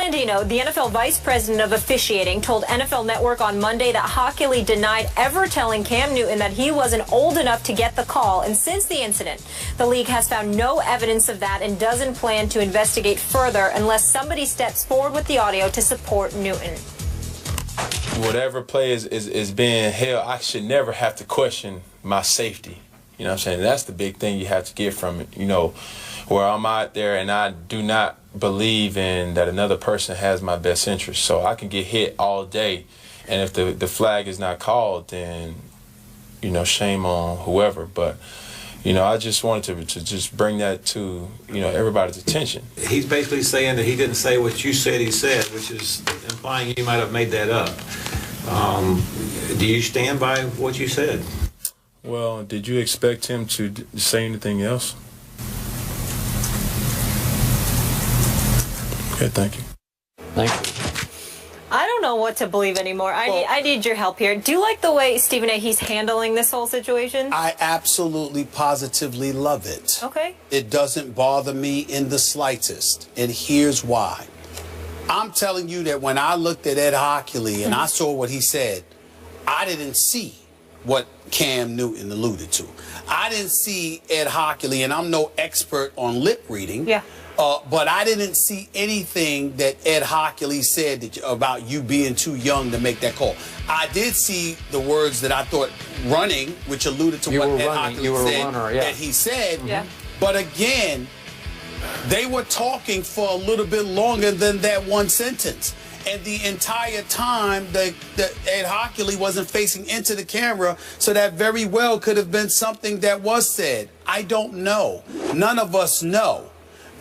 Blandino, the NFL Vice President of Officiating, told NFL Network on Monday that Hockley denied ever telling Cam Newton that he wasn't old enough to get the call. And since the incident, the league has found no evidence of that and doesn't plan to investigate further unless somebody steps forward with the audio to support Newton. Whatever play is being held, I should never have to question my safety. You know what I'm saying? That's the big thing you have to get from it, you know, where I'm out there and I do not believe in that another person has my best interest. So I can get hit all day, and if the flag is not called, then, you know, shame on whoever. But, you know, I just wanted to just bring that to, you know, everybody's attention. He's basically saying that he didn't say what you said he said, which is implying you might have made that up. Do you stand by what you said? Well, did you expect him to say anything else? Okay, thank you. Thank you. I don't know what to believe anymore. I need your help here. Do you like the way, Stephen A., he's handling this whole situation? I absolutely, positively love it. Okay. It doesn't bother me in the slightest, and here's why. I'm telling you that when I looked at Ed Hockley and I saw what he said, I didn't see what Cam Newton alluded to. I didn't see Ed Hockley, and I'm no expert on lip reading. Yeah. But I didn't see anything that Ed Hockley said about you being too young to make that call. I did see the words that I thought running, which alluded to what Ed Hockley said that he said. Yeah. But again, they were talking for a little bit longer than that one sentence. And the entire time, Ed Hockley wasn't facing into the camera, so that very well could have been something that was said. I don't know. None of us know.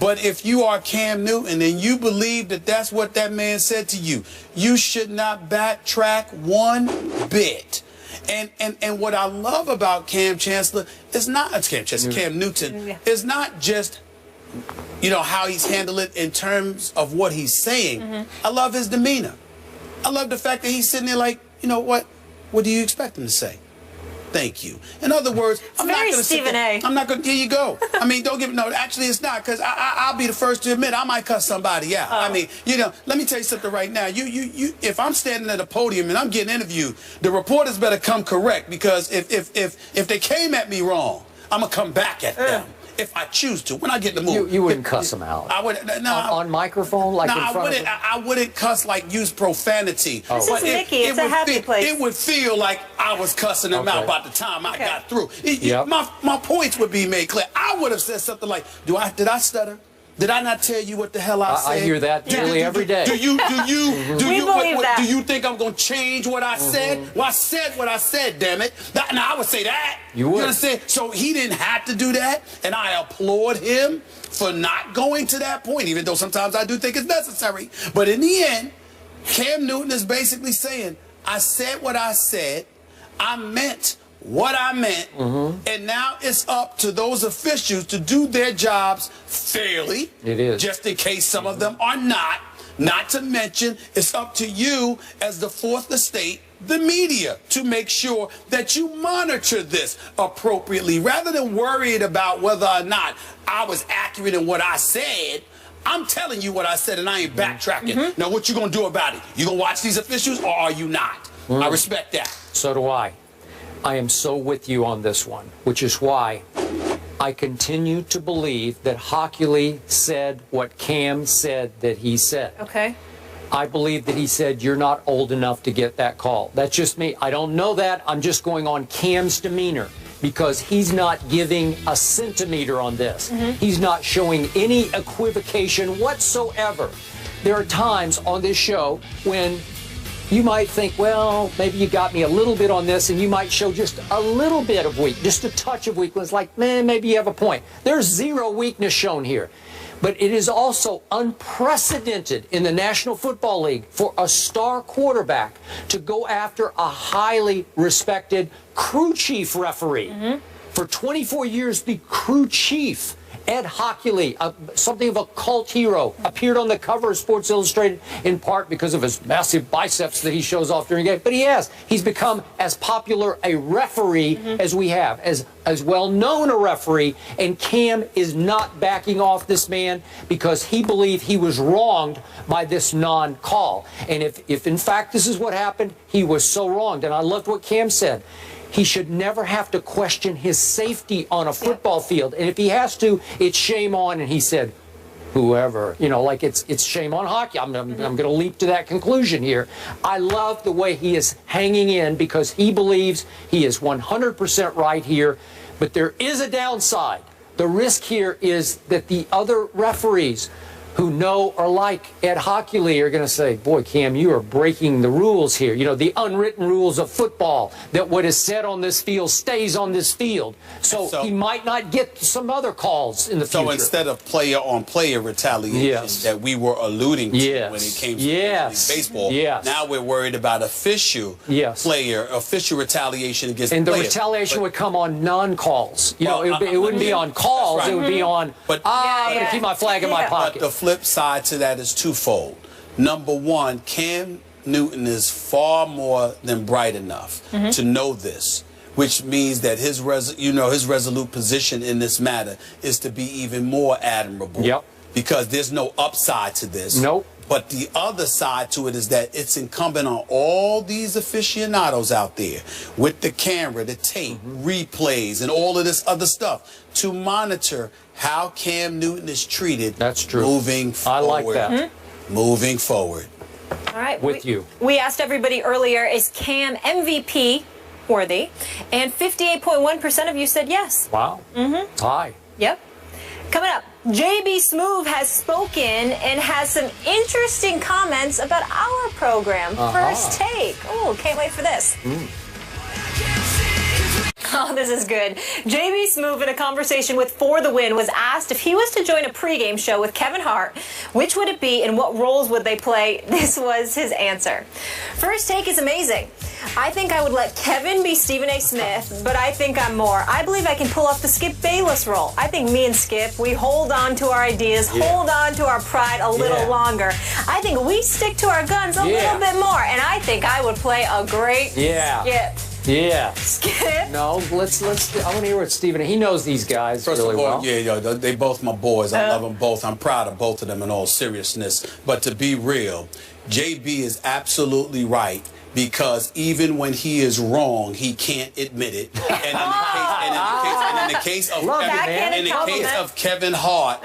But if you are Cam Newton and you believe that that's what that man said to you, you should not backtrack one bit. And what I love about Cam Chancellor is not Cam Newton is not just, you know, how he's handled it in terms of what he's saying. I love his demeanor. I love the fact that he's sitting there like, you know what do you expect him to say? Thank you. In other words, I'm not going to Stephen A. I'm not going to. Here you go. I mean, don't give. No, actually, it's not, because I'll be the first to admit I might cuss somebody out. I mean, you know, let me tell you something right now. If I'm standing at a podium and I'm getting interviewed, the reporters better come correct, because if they came at me wrong, I'm gonna come back at them. If I choose to, when I get in the mood. You wouldn't cuss them out. I would on microphone, like in front of them? I wouldn't cuss, like use profanity. This is Mickey. It's a happy place. It would feel like I was cussing them out by the time I got through. My points would be made clear. I would have said something like, did I stutter? Did I not tell you what the hell I said? I hear that nearly every day. Do you think I'm going to change what I said? Well, I said what I said, damn it. Now, I would say that. You would. understand? So he didn't have to do that, and I applaud him for not going to that point, even though sometimes I do think it's necessary. But in the end, Cam Newton is basically saying, I said what I said, I meant what I meant, and now it's up to those officials to do their jobs fairly. It is. Just in case some of them are not. Not to mention, it's up to you as the fourth estate, the media, to make sure that you monitor this appropriately. Rather than worried about whether or not I was accurate in what I said, I'm telling you what I said, and I ain't backtracking. Now, what you gonna do about it? You gonna watch these officials, or are you not? I respect that. So do I. I am so with you on this one, which is why I continue to believe that Hockley said what Cam said that he said. Okay. I believe that he said, you're not old enough to get that call. That's just me. I don't know that. I'm just going on Cam's demeanor, because he's not giving a centimeter on this. He's not showing any equivocation whatsoever. There are times on this show when you might think, well, maybe you got me a little bit on this, and you might show just a little bit of weakness, just a touch of weakness, like, man, maybe you have a point. There's zero weakness shown here. But it is also unprecedented in the National Football League for a star quarterback to go after a highly respected crew chief referee. For 24 years, the crew chief. Ed Hockley, something of a cult hero, appeared on the cover of Sports Illustrated in part because of his massive biceps that he shows off during games. But he's become as popular a referee as we have, as well-known a referee, and Cam is not backing off this man because he believed he was wronged by this non-call. And if in fact this is what happened, he was so wronged. And I loved what Cam said. He should never have to question his safety on a football field. And if he has to, it's shame on. And he said, whoever, like it's shame on hockey. I'm going to leap to that conclusion here. I love the way he is hanging in because he believes he is 100% right here. But there is a downside. The risk here is that the other referees who know or like Ed Hockley are going to say, boy, Cam, you are breaking the rules here. The unwritten rules of football, that what is said on this field stays on this field. So he might not get some other calls in the future. So instead of player-on-player retaliation that we were alluding to when it came to baseball, now we're worried about official retaliation against and the player. Retaliation would come on non-calls. It wouldn't be on calls. It would be on, I'm going to keep my flag in my pocket. But the flip side to that is twofold. Number one, Cam Newton is far more than bright enough to know this, which means that his resolute position in this matter is to be even more admirable. Because there's no upside to this. But the other side to it is that it's incumbent on all these aficionados out there with the camera, the tape, replays, and all of this other stuff to monitor how Cam Newton is treated. That's true. Moving forward. I like that. Moving forward. All right. You. We asked everybody earlier, is Cam MVP worthy? And 58.1% of you said yes. Wow. High. Yep. Coming up, JB Smoove has spoken and has some interesting comments about our program, First Take. Oh, can't wait for this. Oh, this is good. JB Smoove, in a conversation with For the Win, was asked if he was to join a pregame show with Kevin Hart, which would it be and what roles would they play? This was his answer. First Take is amazing. I think I would let Kevin be Stephen A. Smith, but I think I'm more. I believe I can pull off the Skip Bayless role. I think me and Skip, we hold on to our ideas, hold on to our pride a little longer. I think we stick to our guns a little bit more, and I think I would play a great Skip. Skip. No, let's. I want to hear what Stephen. He knows these guys really well. They both my boys. I love them both. I'm proud of both of them in all seriousness. But to be real, JB is absolutely right. Because even when he is wrong, he can't admit it. And in the case of Kevin Hart,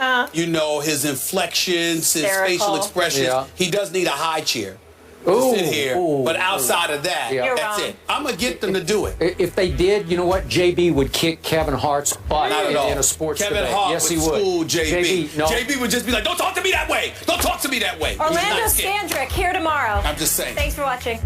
his inflections, his facial expressions, he does need a high chair to sit here. But outside of that, that's it. I'm going to get them to do it. If they did, you know what? JB would kick Kevin Hart's butt in a sports Kevin debate. Hart Yes, he would would. school JB. JB would just be like, don't talk to me that way. Don't talk to me that way. Orlando Scandrick here tomorrow. I'm just saying. Thanks for watching.